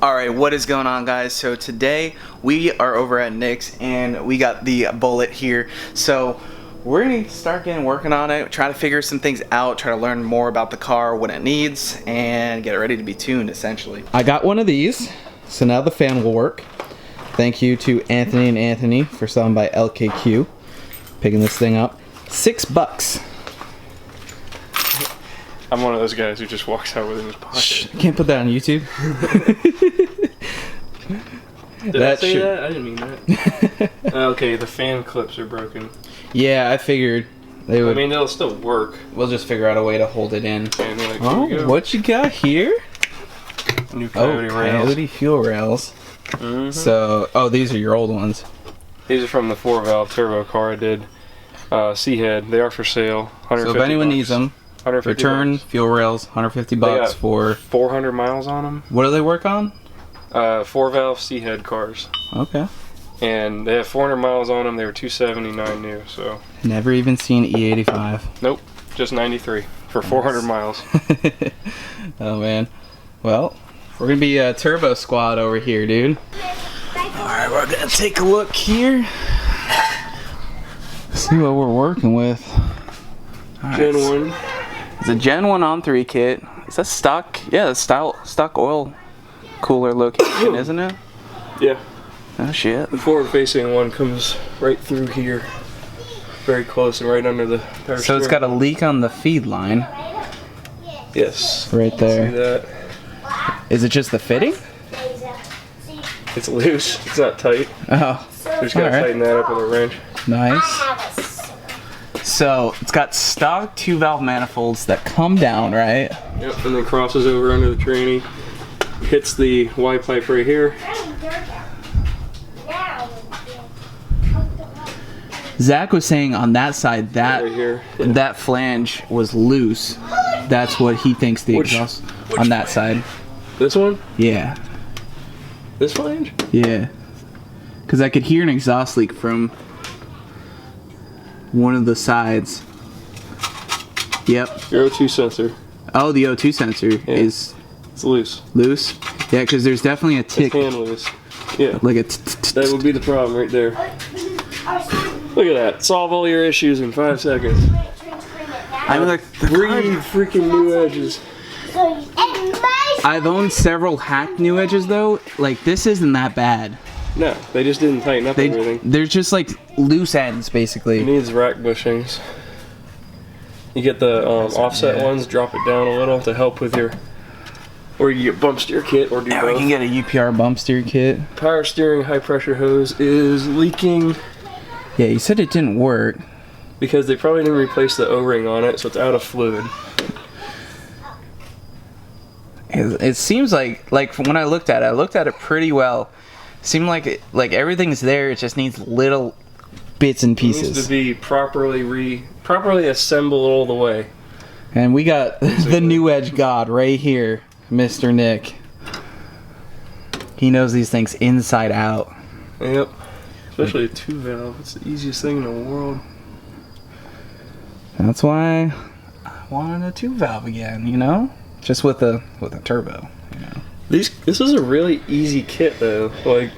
Alright, what is going on, guys? So today we are over at Nick's and we got the Bullitt here. So we're going to start working on it, try to figure some things out, try to learn more about the car, what it needs, and get it ready to be tuned, essentially. I got one of these, so now the fan will work. Thank you to Anthony and Anthony for selling by LKQ, picking this thing up. $6. I'm one of those guys who just walks out with it in his pocket. Shh, can't put that on YouTube. Did I say that? I didn't mean that. Okay, the fan clips are broken. Yeah, I figured they would. I mean, they'll still work. We'll just figure out a way to hold it in. And like, Oh, what you got here? New Coyote rails. Coyote fuel rails. Mm-hmm. So, oh, these are your old ones. These are from the 4-valve turbo car I did. C-head. They are for sale. So if anyone needs them, return fuel rails, $150 for 400 miles on them. What do they work on? 4-valve C-head cars. Okay. And they have 400 miles on them. They were $279 new. So never even seen E85. Nope, just 93 for 400 miles. Oh man. Well, we're gonna be a turbo squad over here, dude. All right, we're gonna take a look here. See what we're working with. Right. Gen 1. It's a Gen 1 on 3 kit. Is that stock? Yeah, it's stock oil cooler location, isn't it? Yeah. Oh shit. The forward-facing one comes right through here, very close and right under the power So it's got a leak on the feed line. Yes. Right there. See that? Is it just the fitting? It's loose. It's not tight. Oh. So we just gotta tighten that up with a wrench. Nice. So it's got stock 2-valve manifolds that come down, right? Yep, and then crosses over under the tranny, hits the Y pipe right here. Zach was saying on that side that right here. that flange was loose. That's what he thinks the exhaust on that side. This one? Yeah. This flange? Yeah. Because I could hear an exhaust leak from one of the sides. Yep. Your O2 sensor. Oh, the O2 sensor is... It's loose. Loose? Yeah, because there's definitely a tick. It's hand loose. Yeah. Like a that would be the problem right there. Look at that. Solve all your issues in 5 seconds. I mean, like, 3 freaking new edges. I've owned several hacked new edges though. Like, this isn't that bad. No, they just didn't tighten up everything. They're just like loose ends, basically. It needs rack bushings. You get the offset ones, drop it down a little to help with your, or you get bump steer kit, or do both. We can get a UPR bump steer kit. Power steering high pressure hose is leaking. Yeah, you said it didn't work. Because they probably didn't replace the O-ring on it, so it's out of fluid. It seems like when I looked at it pretty well. It seemed like everything's there. It just needs little bits and pieces. It needs to be properly assembled all the way. And we got the new edge god right here, Mr. Nick. He knows these things inside out. Yep. Especially a 2-valve. It's the easiest thing in the world. That's why I wanted a 2-valve again, you know? Just with a turbo, you know. This is a really easy kit though. Like,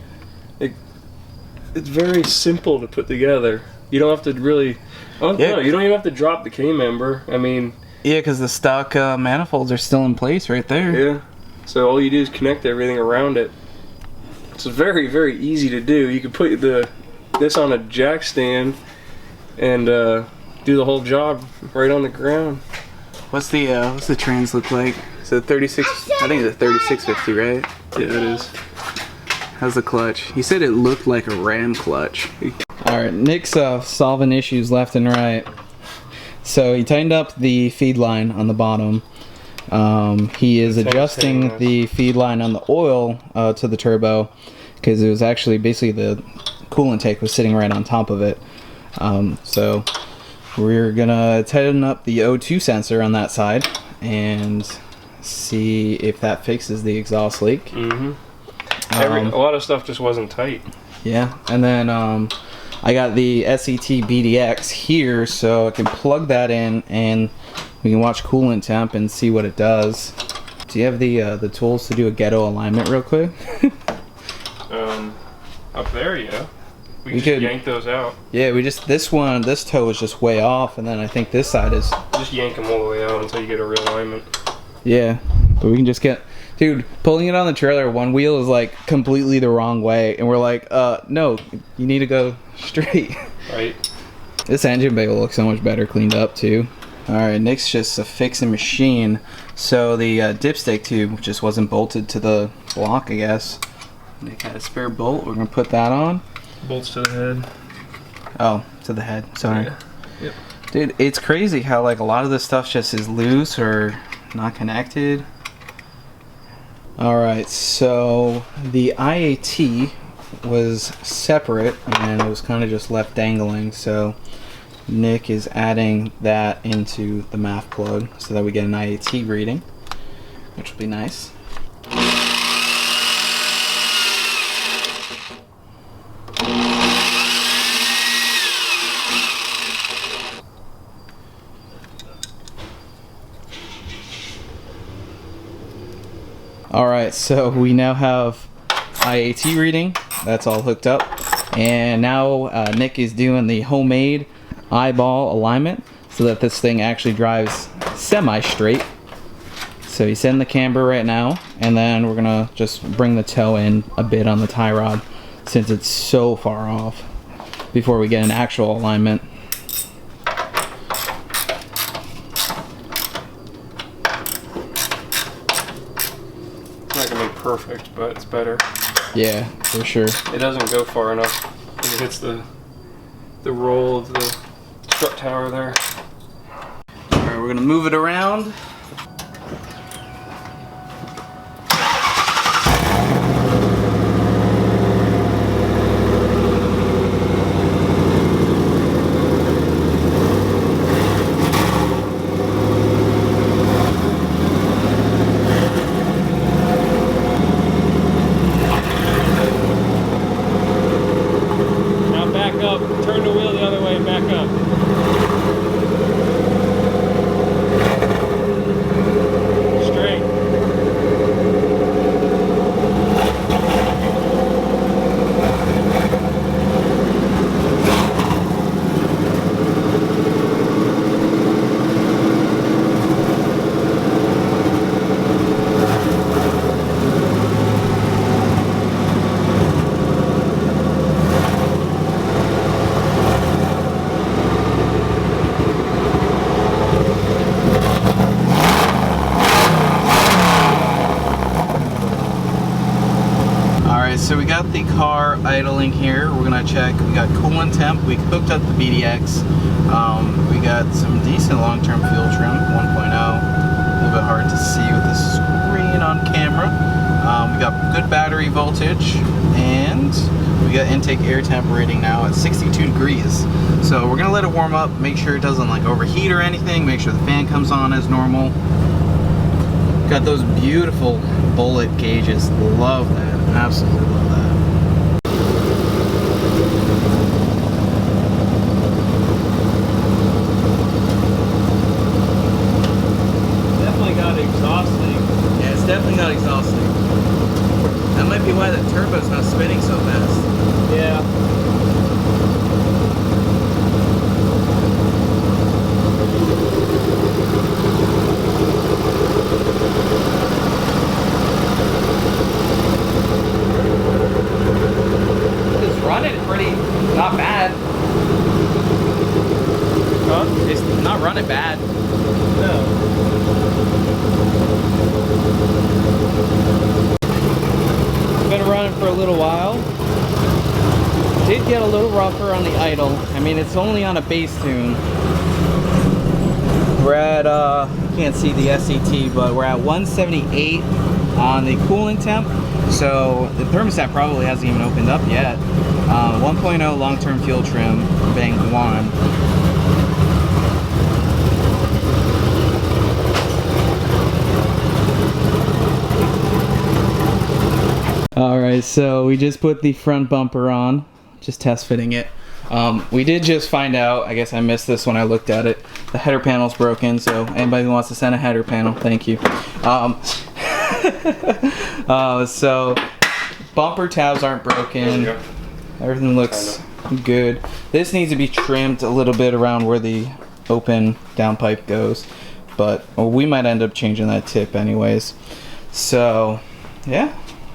it's very simple to put together. You don't have to really. No, you don't even have to drop the K-member. I mean. Yeah, because the stock manifolds are still in place right there. Yeah. So all you do is connect everything around it. It's very, very easy to do. You can put this on a jack stand and do the whole job right on the ground. What's the trans look like? So 36, I think it's a 3650, right? Yeah, it is. How's the clutch? He said it looked like a Ram clutch. Alright, Nick's solving issues left and right. So he tightened up the feed line on the bottom. He is adjusting the feed line on the oil to the turbo because it was actually basically the coolant tank was sitting right on top of it. So we're gonna tighten up the O2 sensor on that side and see if that fixes the exhaust leak. Mm-hmm. A lot of stuff just wasn't tight. Yeah, and then I got the SCT BDX here, so I can plug that in and we can watch coolant temp and see what it does. Do you have the tools to do a ghetto alignment real quick? Up there, yeah. We could just yank those out. Yeah, this toe is just way off, and then I think this side is... Just yank them all the way out until you get a real alignment. Yeah, but we can just get... Dude, pulling it on the trailer, one wheel is like completely the wrong way, and we're like, no, you need to go straight. Right. This engine bay will look so much better cleaned up too. Alright, Nick's just a fixing machine. So the dipstick tube just wasn't bolted to the block, I guess. Nick had a spare bolt, we're gonna put that on. Bolts to the head. Oh, to the head, sorry. Yeah. Yep. Dude, it's crazy how like a lot of this stuff just is loose or not connected. Alright, so the IAT was separate and it was kind of just left dangling, so Nick is adding that into the MAF plug so that we get an IAT reading, which will be nice. Alright, so we now have IAT reading, that's all hooked up, and now Nick is doing the homemade eyeball alignment so that this thing actually drives semi-straight. So he's setting the camber right now, and then we're gonna just bring the toe in a bit on the tie rod since it's so far off before we get an actual alignment. It's not gonna be perfect, but it's better. Yeah, for sure. It doesn't go far enough. It hits the roll of the strut tower there. Alright, we're gonna move it around. Turn the wheel the other way and back up. Straight. So we got the car idling here. We're gonna check. We got coolant temp. We hooked up the BDX. We got some decent long-term fuel trim, 1.0. A little bit hard to see with the screen on camera. We got good battery voltage, and we got intake air temp rating now at 62 degrees. So we're gonna let it warm up, make sure it doesn't like overheat or anything, make sure the fan comes on as normal. Got those beautiful Bullitt gauges. Love that. Absolutely love that. Definitely got exhausting. Yeah, it's definitely got exhausting. That might be why the turbo's not spinning so fast. Yeah. Not bad. Huh? It's not running bad. No. Been running for a little while. Did get a little rougher on the idle. I mean, it's only on a base tune. We're at, you can't see the SCT, but we're at 178 on the coolant temp. So the thermostat probably hasn't even opened up yet. 1.0 long-term fuel trim, bank 1. Alright, so we just put the front bumper on, just test fitting it. We did just find out, I guess I missed this when I looked at it, the header panel's broken, so anybody who wants to send a header panel, thank you. So bumper tabs aren't broken. Everything looks good. This needs to be trimmed a little bit around where the open downpipe goes, but we might end up changing that tip anyways. So yeah,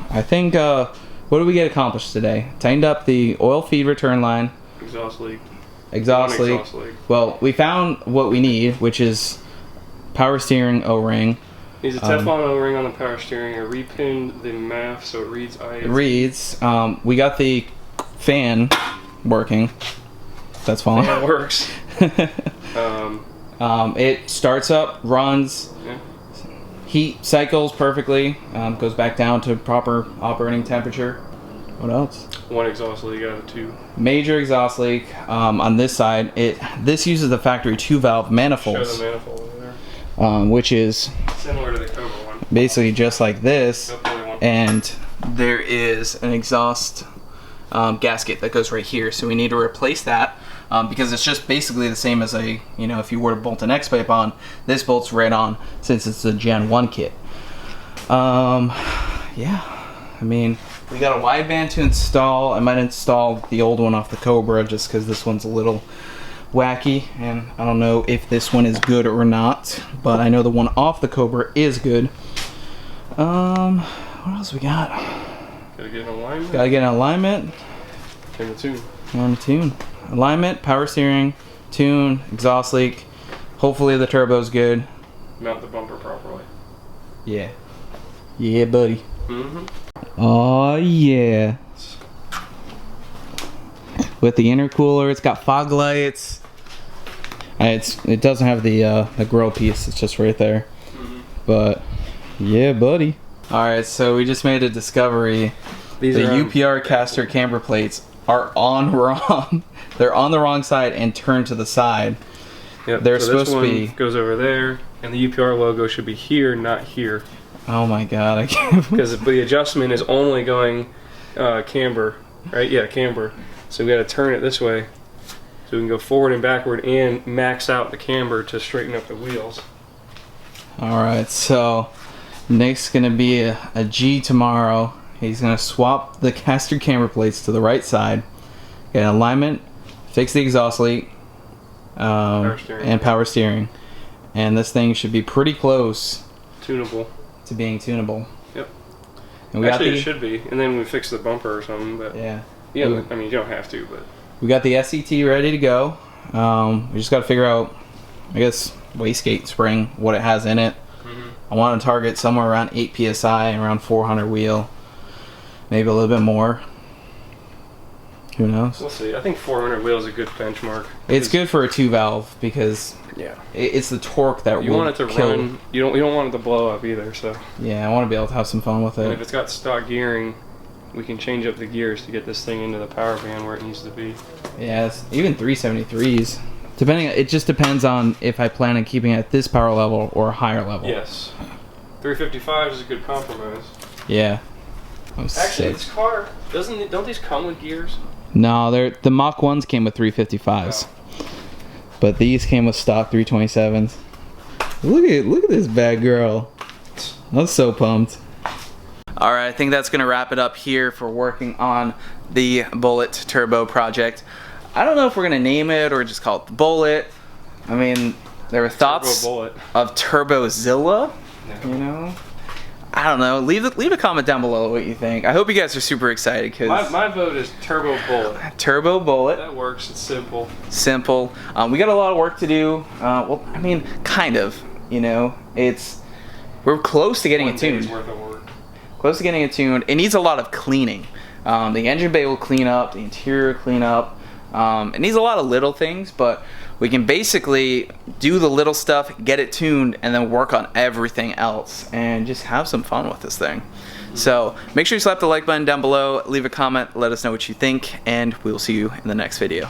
I think what did we get accomplished today? Tightened up the oil feed return line. Exhaust leak. Exhaust leak. Well, we found what we need, which is power steering O-ring. Needs a Teflon O-ring on the power steering. I repinned the MAF so it reads IAT. It reads. We got the fan working. That's fine. It works. It starts up, runs, heat cycles perfectly, goes back down to proper operating temperature. What else? One exhaust leak out of two. Major exhaust leak on this side. This uses the factory 2-valve manifolds. Show the manifold over there. Which is similar to the Cobra one. Basically just like this. No, and there is an exhaust gasket that goes right here, so we need to replace that because it's just basically the same as a, if you were to bolt an X pipe on, this bolts right on since it's a Gen 1 kit. Yeah, I mean, we got a wideband to install. I might install the old one off the Cobra just because this one's a little wacky, and I don't know if this one is good or not, but I know the one off the Cobra is good. What else we got? Gotta get an alignment. Gotta get an alignment. And the tune. And the tune. Alignment, power steering, tune, exhaust leak. Hopefully the turbo's good. Mount the bumper properly. Yeah. Yeah, buddy. Mm-hmm. Oh yeah. With the intercooler, it's got fog lights. It doesn't have the grill piece. It's just right there. Mm-hmm. But yeah, buddy. All right, so we just made a discovery. The UPR caster camber plates are on wrong. They're on the wrong side and turned to the side. Yep. They're so supposed this one to be goes over there, and the UPR logo should be here, not here. Oh my god, I can't. Because the adjustment is only going camber, right? Yeah, camber. So we got to turn it this way, so we can go forward and backward and max out the camber to straighten up the wheels. All right, so Nick's gonna be a G tomorrow. He's gonna swap the caster camber plates to the right side, get an alignment, fix the exhaust leak, and power steering, and this thing should be pretty close. Tunable. To being tunable. Yep. And Actually, it should be, and then we fix the bumper or something. But yeah. Yeah, I mean, you don't have to, but we got the SCT ready to go. We just got to figure out, I guess, wastegate spring, what it has in it. I want to target somewhere around 8 psi, around 400 wheel, maybe a little bit more. Who knows? We'll see. I think 400 wheel is a good benchmark. It's good for a 2-valve because it's the torque that you will want it to kill. run. You don't want it to blow up either. So yeah, I want to be able to have some fun with it. And if it's got stock gearing, we can change up the gears to get this thing into the power band where it needs to be. Yes, even 373s. It just depends on if I plan on keeping it at this power level or a higher level. Yes. 355 is a good compromise. Yeah. Actually, this car don't these come with gears? No, the Mach 1s came with 355s. Oh. But these came with stock 327s. Look at this bad girl. I'm so pumped. All right, I think that's gonna wrap it up here for working on the Bullitt Turbo project. I don't know if we're gonna name it or just call it the Bullitt. I mean, there were thoughts of Turbozilla. You know, I don't know. Leave a comment down below what you think. I hope you guys are super excited because my vote is Turbo Bullitt. Turbo Bullitt. That works. It's simple. Simple. We got a lot of work to do. Well, I mean, kind of. You know, we're close to getting it tuned. Worth of work. Close to getting it tuned. It needs a lot of cleaning. The engine bay will clean up. The interior clean up. It needs a lot of little things, but we can basically do the little stuff, get it tuned, and then work on everything else and just have some fun with this thing. So make sure you slap the like button down below, leave a comment, let us know what you think, and we'll see you in the next video.